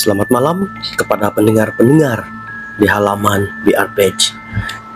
Selamat malam kepada pendengar-pendengar di halaman BR Page.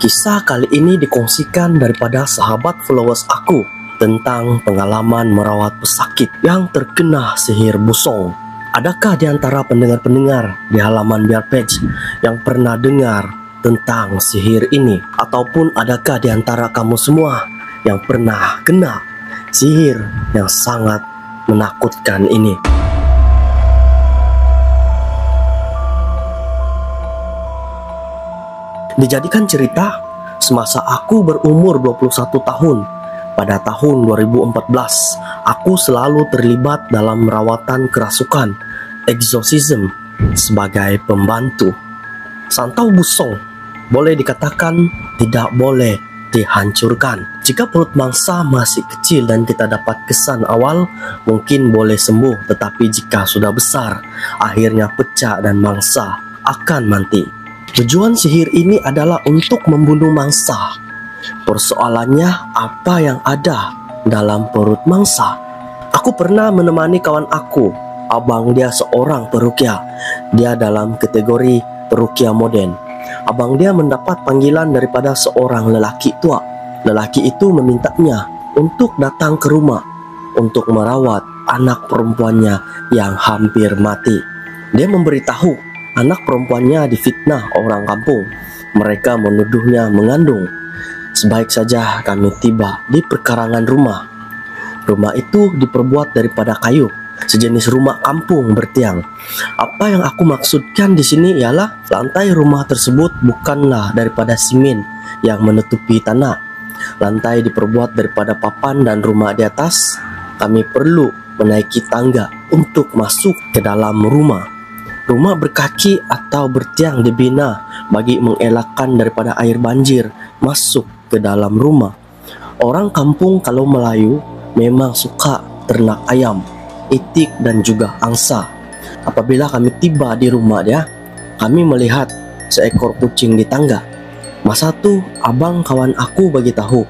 Kisah kali ini dikongsikan daripada sahabat followers aku tentang pengalaman merawat pesakit yang terkena sihir busong. Adakah di antara pendengar-pendengar di halaman BR Page yang pernah dengar tentang sihir ini? Ataupun adakah di antara kamu semua yang pernah kena sihir yang sangat menakutkan ini? Dijadikan cerita, semasa aku berumur 21 tahun, pada tahun 2014, aku selalu terlibat dalam merawatan kerasukan, exorcism, sebagai pembantu. Santau busong, boleh dikatakan tidak boleh dihancurkan. Jika perut mangsa masih kecil dan kita dapat kesan awal, mungkin boleh sembuh, tetapi jika sudah besar, akhirnya pecah dan mangsa akan mati. Tujuan sihir ini adalah untuk membunuh mangsa. Persoalannya, apa yang ada dalam perut mangsa? Aku pernah menemani kawan aku, abang dia seorang perukia. Dia dalam kategori perukia modern. Abang dia mendapat panggilan daripada seorang lelaki tua. Lelaki itu memintanya untuk datang ke rumah untuk merawat anak perempuannya yang hampir mati. Dia memberitahu anak perempuannya difitnah orang kampung. Mereka menuduhnya mengandung. Sebaik saja kami tiba di perkarangan rumah. Rumah itu diperbuat daripada kayu, sejenis rumah kampung bertiang. Apa yang aku maksudkan di sini ialah lantai rumah tersebut bukanlah daripada simen yang menutupi tanah. Lantai diperbuat daripada papan dan rumah di atas. Kami perlu menaiki tangga untuk masuk ke dalam rumah. Rumah berkaki atau bertiang dibina bagi mengelakkan daripada air banjir masuk ke dalam rumah. Orang kampung kalau Melayu memang suka ternak ayam, itik dan juga angsa. Apabila kami tiba di rumah dia, kami melihat seekor kucing di tangga. Masa tu abang kawan aku bagi tahu,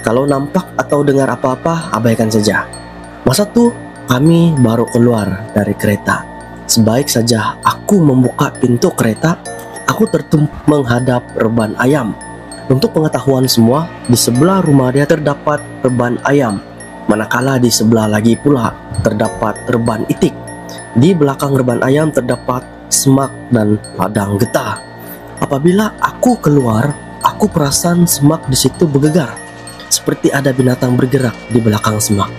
kalau nampak atau dengar apa-apa abaikan saja. Masa tu kami baru keluar dari kereta. Sebaik saja aku membuka pintu kereta, aku tertumpuk menghadap reban ayam. Untuk pengetahuan semua, di sebelah rumah dia terdapat reban ayam, manakala di sebelah lagi pula terdapat reban itik. Di belakang reban ayam terdapat semak dan ladang getah. Apabila aku keluar, aku perasan semak di situ bergegar, seperti ada binatang bergerak di belakang semak.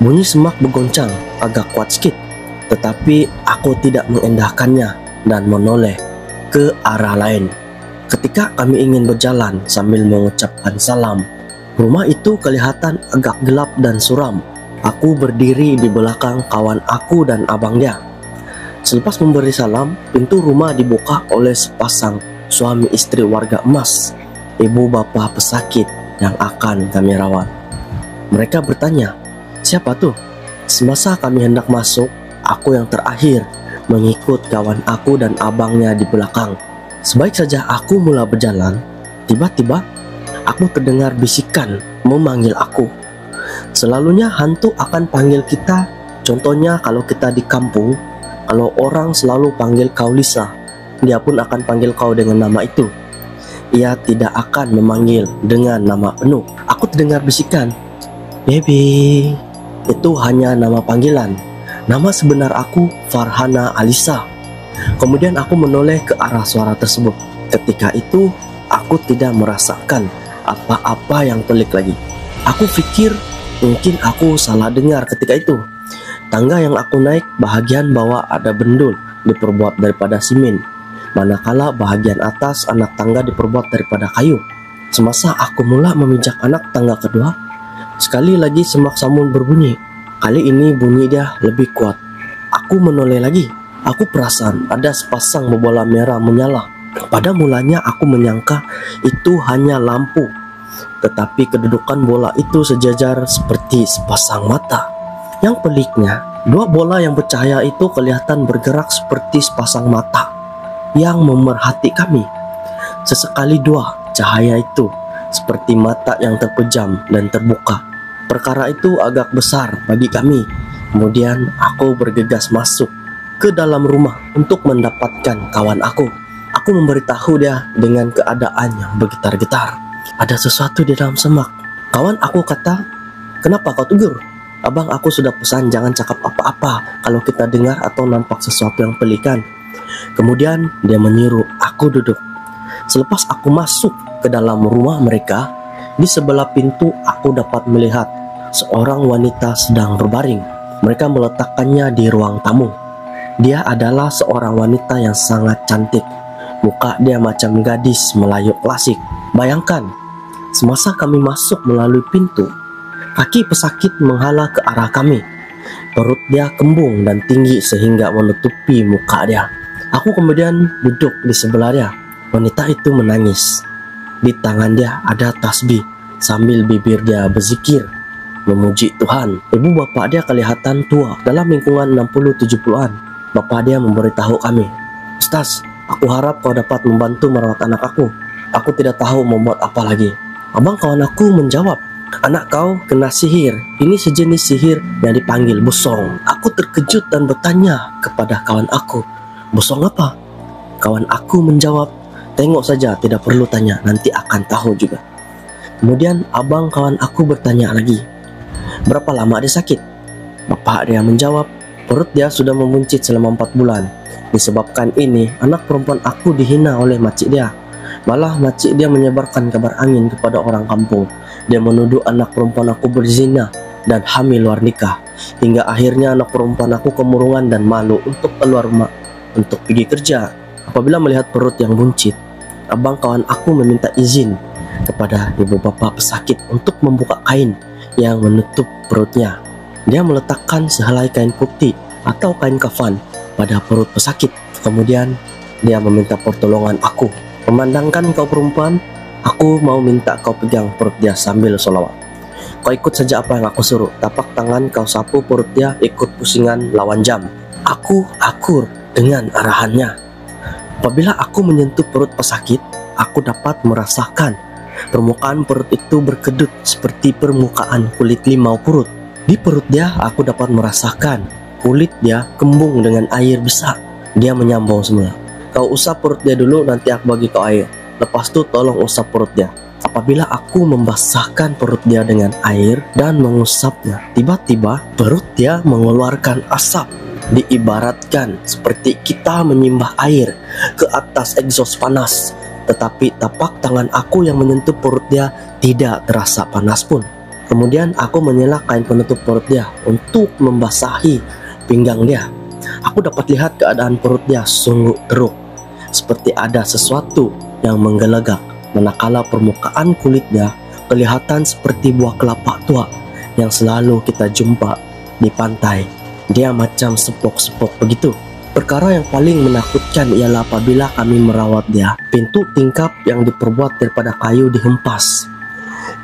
Bunyi semak bergoncang agak kuat sedikit. Tetapi aku tidak mengendahkannya dan menoleh ke arah lain. Ketika kami ingin berjalan sambil mengucapkan salam, rumah itu kelihatan agak gelap dan suram. Aku berdiri di belakang kawan aku dan abang dia. Selepas memberi salam, pintu rumah dibuka oleh sepasang suami istri warga emas, ibu bapa pesakit yang akan kami rawat. Mereka bertanya, "Siapa tuh?" Semasa kami hendak masuk, aku yang terakhir mengikut kawan aku dan abangnya di belakang. Sebaik saja aku mula berjalan, tiba-tiba aku terdengar bisikan memanggil aku. Selalunya hantu akan panggil kita. Contohnya kalau kita di kampung, kalau orang selalu panggil kau Lisa, dia pun akan panggil kau dengan nama itu. Ia tidak akan memanggil dengan nama penuh. Aku terdengar bisikan, "Baby." Itu hanya nama panggilan. Nama sebenar aku Farhana Alisa. Kemudian aku menoleh ke arah suara tersebut. Ketika itu aku tidak merasakan apa-apa yang pelik lagi. Aku pikir mungkin aku salah dengar ketika itu. Tangga yang aku naik bahagian bawah ada bendul diperbuat daripada simen, manakala bahagian atas anak tangga diperbuat daripada kayu. Semasa aku mula memijak anak tangga kedua, sekali lagi semak samun berbunyi. Kali ini bunyi dia lebih kuat. Aku menoleh lagi. Aku perasan ada sepasang bola merah menyala. Pada mulanya aku menyangka itu hanya lampu, tetapi kedudukan bola itu sejajar seperti sepasang mata. Yang peliknya, dua bola yang bercahaya itu kelihatan bergerak seperti sepasang mata yang memerhati kami. Sesekali dua cahaya itu seperti mata yang terpejam dan terbuka. Perkara itu agak besar bagi kami. Kemudian aku bergegas masuk ke dalam rumah untuk mendapatkan kawan aku. Aku memberitahu dia dengan keadaan yang bergetar-getar. Ada sesuatu di dalam semak. Kawan aku kata, "Kenapa kau tegur? Abang aku sudah pesan jangan cakap apa-apa kalau kita dengar atau nampak sesuatu yang pelikan." Kemudian dia menyuruh aku duduk. Selepas aku masuk ke dalam rumah mereka, di sebelah pintu aku dapat melihat seorang wanita sedang berbaring. Mereka meletakkannya di ruang tamu. Dia adalah seorang wanita yang sangat cantik. Muka dia macam gadis Melayu klasik. Bayangkan, semasa kami masuk melalui pintu, kaki pesakit menghala ke arah kami. Perut dia kembung dan tinggi sehingga menutupi muka dia. Aku kemudian duduk di sebelah dia. Wanita itu menangis. Di tangan dia ada tasbih sambil bibir dia berzikir memuji Tuhan. Ibu bapak dia kelihatan tua, dalam lingkungan 60-70-an. Bapak dia memberitahu kami, "Ustaz, aku harap kau dapat membantu merawat anak aku. Aku tidak tahu membuat apa lagi." Abang kawan aku menjawab, "Anak kau kena sihir. Ini sejenis sihir yang dipanggil busong." Aku terkejut dan bertanya kepada kawan aku, "Busong apa?" Kawan aku menjawab, "Tengok saja, tidak perlu tanya, nanti akan tahu juga." Kemudian abang kawan aku bertanya lagi, "Berapa lama dia sakit?" Bapak dia menjawab, "Perut dia sudah memuncit selama 4 bulan. Disebabkan ini, anak perempuan aku dihina oleh makcik dia. Malah makcik dia menyebarkan kabar angin kepada orang kampung. Dia menuduh anak perempuan aku berzina dan hamil luar nikah. Hingga akhirnya anak perempuan aku kemurungan dan malu untuk keluar rumah untuk pergi kerja. Apabila melihat perut yang buncit, abang kawan aku meminta izin kepada ibu bapak pesakit untuk membuka kain yang menutup perutnya. Dia meletakkan sehelai kain putih atau kain kafan pada perut pesakit. Kemudian dia meminta pertolongan aku. "Memandangkan kau perempuan, aku mau minta kau pegang perut dia sambil sholawat. Kau ikut saja apa yang aku suruh. Tapak tangan kau sapu perut dia, ikut pusingan lawan jam." Aku akur dengan arahannya. Apabila aku menyentuh perut pesakit, aku dapat merasakan permukaan perut itu berkedut seperti permukaan kulit limau purut. Di perut dia aku dapat merasakan kulit dia kembung dengan air besar. Dia menyambung semula, "Kau usap perut dia dulu, nanti aku bagi kau air. Lepas tu tolong usap perut dia." Apabila aku membasahkan perut dia dengan air dan mengusapnya, tiba-tiba perut dia mengeluarkan asap. Diibaratkan seperti kita menyimbah air ke atas egsos panas. Tetapi tapak tangan aku yang menyentuh perut dia tidak terasa panas pun. Kemudian aku menyela kain penutup perut dia untuk membasahi pinggang dia. Aku dapat lihat keadaan perut dia sungguh teruk, seperti ada sesuatu yang menggelegak, manakala permukaan kulit dia kelihatan seperti buah kelapa tua yang selalu kita jumpa di pantai. Dia macam sepok-sepok begitu. Perkara yang paling menakutkan ialah apabila kami merawat dia, pintu tingkap yang diperbuat daripada kayu dihempas.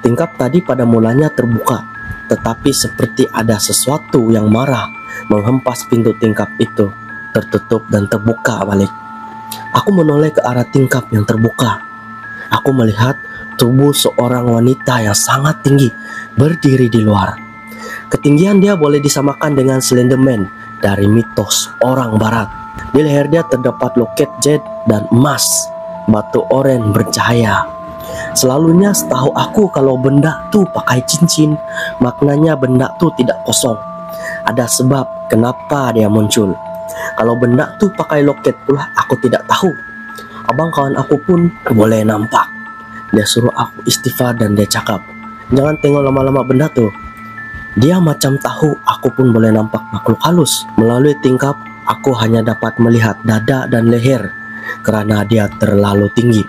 Tingkap tadi pada mulanya terbuka, tetapi seperti ada sesuatu yang marah menghempas pintu tingkap itu, tertutup dan terbuka balik. Aku menoleh ke arah tingkap yang terbuka. Aku melihat tubuh seorang wanita yang sangat tinggi berdiri di luar. Ketinggian dia boleh disamakan dengan Slenderman dari mitos orang barat. Di leher dia terdapat loket jade dan emas, batu oren bercahaya. Selalunya setahu aku kalau benda tu pakai cincin, maknanya benda tu tidak kosong. Ada sebab kenapa dia muncul. Kalau benda tu pakai loket pula, aku tidak tahu. Abang kawan aku pun boleh nampak. Dia suruh aku istighfar dan dia cakap, "Jangan tengok lama-lama benda tu." Dia macam tahu aku pun boleh nampak makhluk halus. Melalui tingkap, aku hanya dapat melihat dada dan leher kerana dia terlalu tinggi.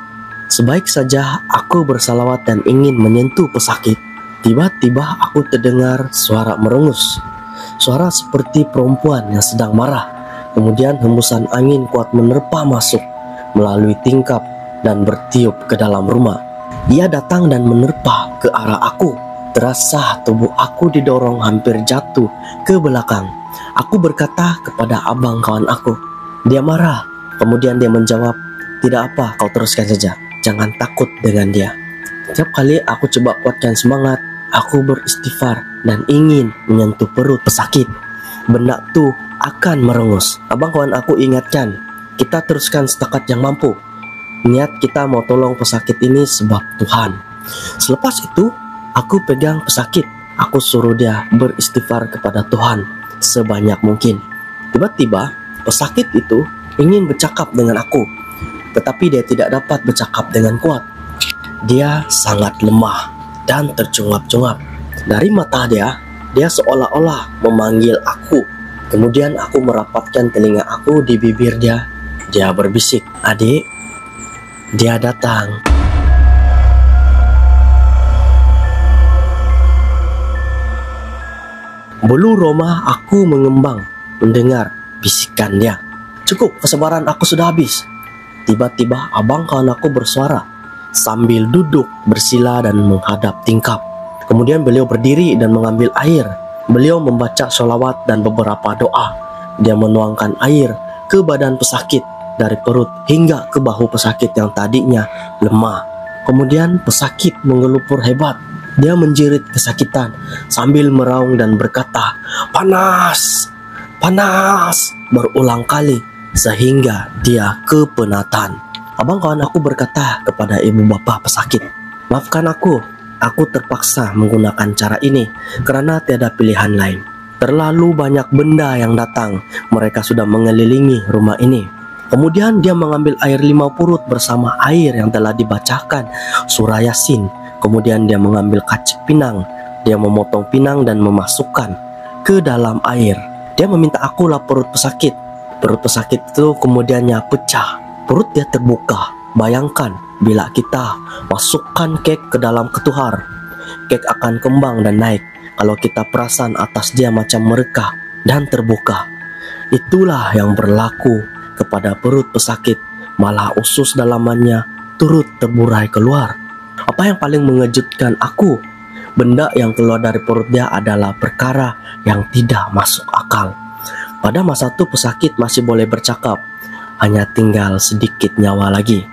Sebaik saja aku bersalawat dan ingin menyentuh pesakit, tiba-tiba aku terdengar suara merengus. Suara seperti perempuan yang sedang marah. Kemudian hembusan angin kuat menerpa masuk melalui tingkap dan bertiup ke dalam rumah. Dia datang dan menerpa ke arah aku. Terasa tubuh aku didorong hampir jatuh ke belakang. Aku berkata kepada abang kawan aku. Dia marah. Kemudian dia menjawab, "Tidak apa, kau teruskan saja. Jangan takut dengan dia." Setiap kali aku coba kuatkan semangat, aku beristighfar dan ingin menyentuh perut pesakit. Benda tu akan merengus. Abang kawan aku ingatkan, kita teruskan setakat yang mampu. Niat kita mau tolong pesakit ini sebab Tuhan. Selepas itu, aku pegang pesakit. Aku suruh dia beristighfar kepada Tuhan sebanyak mungkin. Tiba-tiba, pesakit itu ingin bercakap dengan aku, tetapi dia tidak dapat bercakap dengan kuat. Dia sangat lemah dan tercungap-cungap. Dari mata dia seolah-olah memanggil aku. Kemudian aku merapatkan telinga aku di bibir dia. Dia berbisik, "Adik, dia datang." Bulu roma aku mengembang mendengar bisikan dia. Cukup, kesabaran aku sudah habis. Tiba-tiba abang kawan aku bersuara sambil duduk bersila dan menghadap tingkap. Kemudian beliau berdiri dan mengambil air. Beliau membaca sholawat dan beberapa doa. Dia menuangkan air ke badan pesakit dari perut hingga ke bahu pesakit yang tadinya lemah. Kemudian pesakit mengelupur hebat. Dia menjerit kesakitan sambil meraung dan berkata, "Panas, panas," berulang kali sehingga dia kepenatan. Abang kawan aku berkata kepada ibu bapa pesakit, "Maafkan aku terpaksa menggunakan cara ini karena tiada pilihan lain. Terlalu banyak benda yang datang, mereka sudah mengelilingi rumah ini." Kemudian dia mengambil air 5 purut bersama air yang telah dibacakan surah Yasin. Kemudian dia mengambil kacip pinang. Dia memotong pinang dan memasukkan ke dalam air. Dia meminta aku lap perut pesakit. Perut pesakit itu kemudiannya pecah. Perut dia terbuka. Bayangkan bila kita masukkan kek ke dalam ketuhar, kek akan kembang dan naik. Kalau kita perasan atas dia macam merekah dan terbuka. Itulah yang berlaku kepada perut pesakit. Malah usus dalamannya turut terburai keluar. Apa yang paling mengejutkan aku, benda yang keluar dari perut dia adalah perkara yang tidak masuk akal. Pada masa itu pesakit masih boleh bercakap, hanya tinggal sedikit nyawa lagi.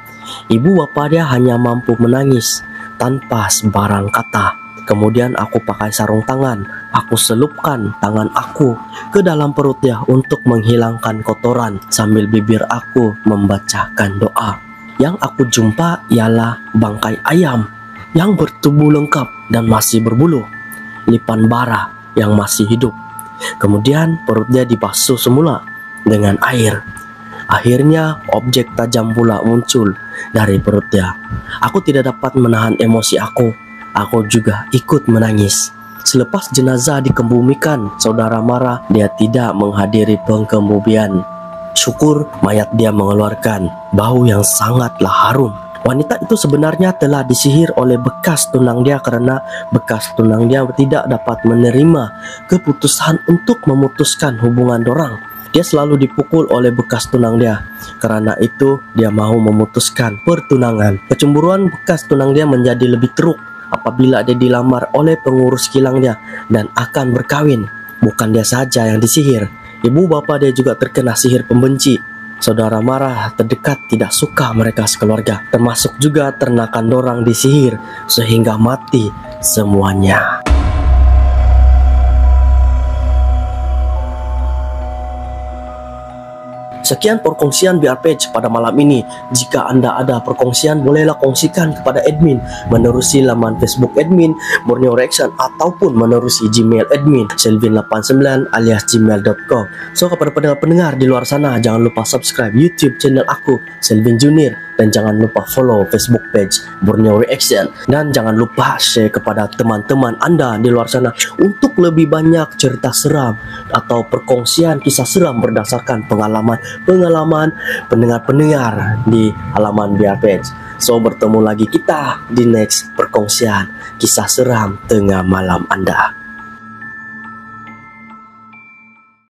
Ibu bapa dia hanya mampu menangis tanpa sembarang kata. Kemudian aku pakai sarung tangan, aku selupkan tangan aku ke dalam perut dia untuk menghilangkan kotoran sambil bibir aku membacakan doa. Yang aku jumpa ialah bangkai ayam yang bertubuh lengkap dan masih berbulu, lipan bara yang masih hidup. Kemudian perut dia dibasuh semula dengan air. Akhirnya objek tajam pula muncul dari perut dia. Aku tidak dapat menahan emosi aku. Aku juga ikut menangis. Selepas jenazah dikebumikan, saudara marah dia tidak menghadiri pengkebumian. Syukur mayat dia mengeluarkan bau yang sangatlah harum. Wanita itu sebenarnya telah disihir oleh bekas tunang dia karena bekas tunang dia tidak dapat menerima keputusan untuk memutuskan hubungan dorang. Dia selalu dipukul oleh bekas tunang dia. Karena itu dia mau memutuskan pertunangan. Kecemburuan bekas tunang dia menjadi lebih teruk apabila dia dilamar oleh pengurus kilang dia dan akan berkawin. Bukan dia saja yang disihir, ibu bapa dia juga terkena sihir pembenci. Saudara marah terdekat tidak suka mereka sekeluarga, termasuk juga ternakan dorang disihir sehingga mati semuanya. Sekian perkongsian BR Page pada malam ini. Jika Anda ada perkongsian, bolehlah kongsikan kepada admin menerusi laman Facebook admin Borneo Reaction ataupun menerusi Gmail admin selvin89 alias gmail.com. So kepada pendengar-pendengar di luar sana, jangan lupa subscribe YouTube channel aku Selvin Junior dan jangan lupa follow Facebook page Borneo Reaction dan jangan lupa share kepada teman-teman Anda di luar sana untuk lebih banyak cerita seram atau perkongsian kisah seram berdasarkan pengalaman pendengar-pendengar di halaman BR Page. So bertemu lagi kita di next perkongsian kisah seram tengah malam Anda.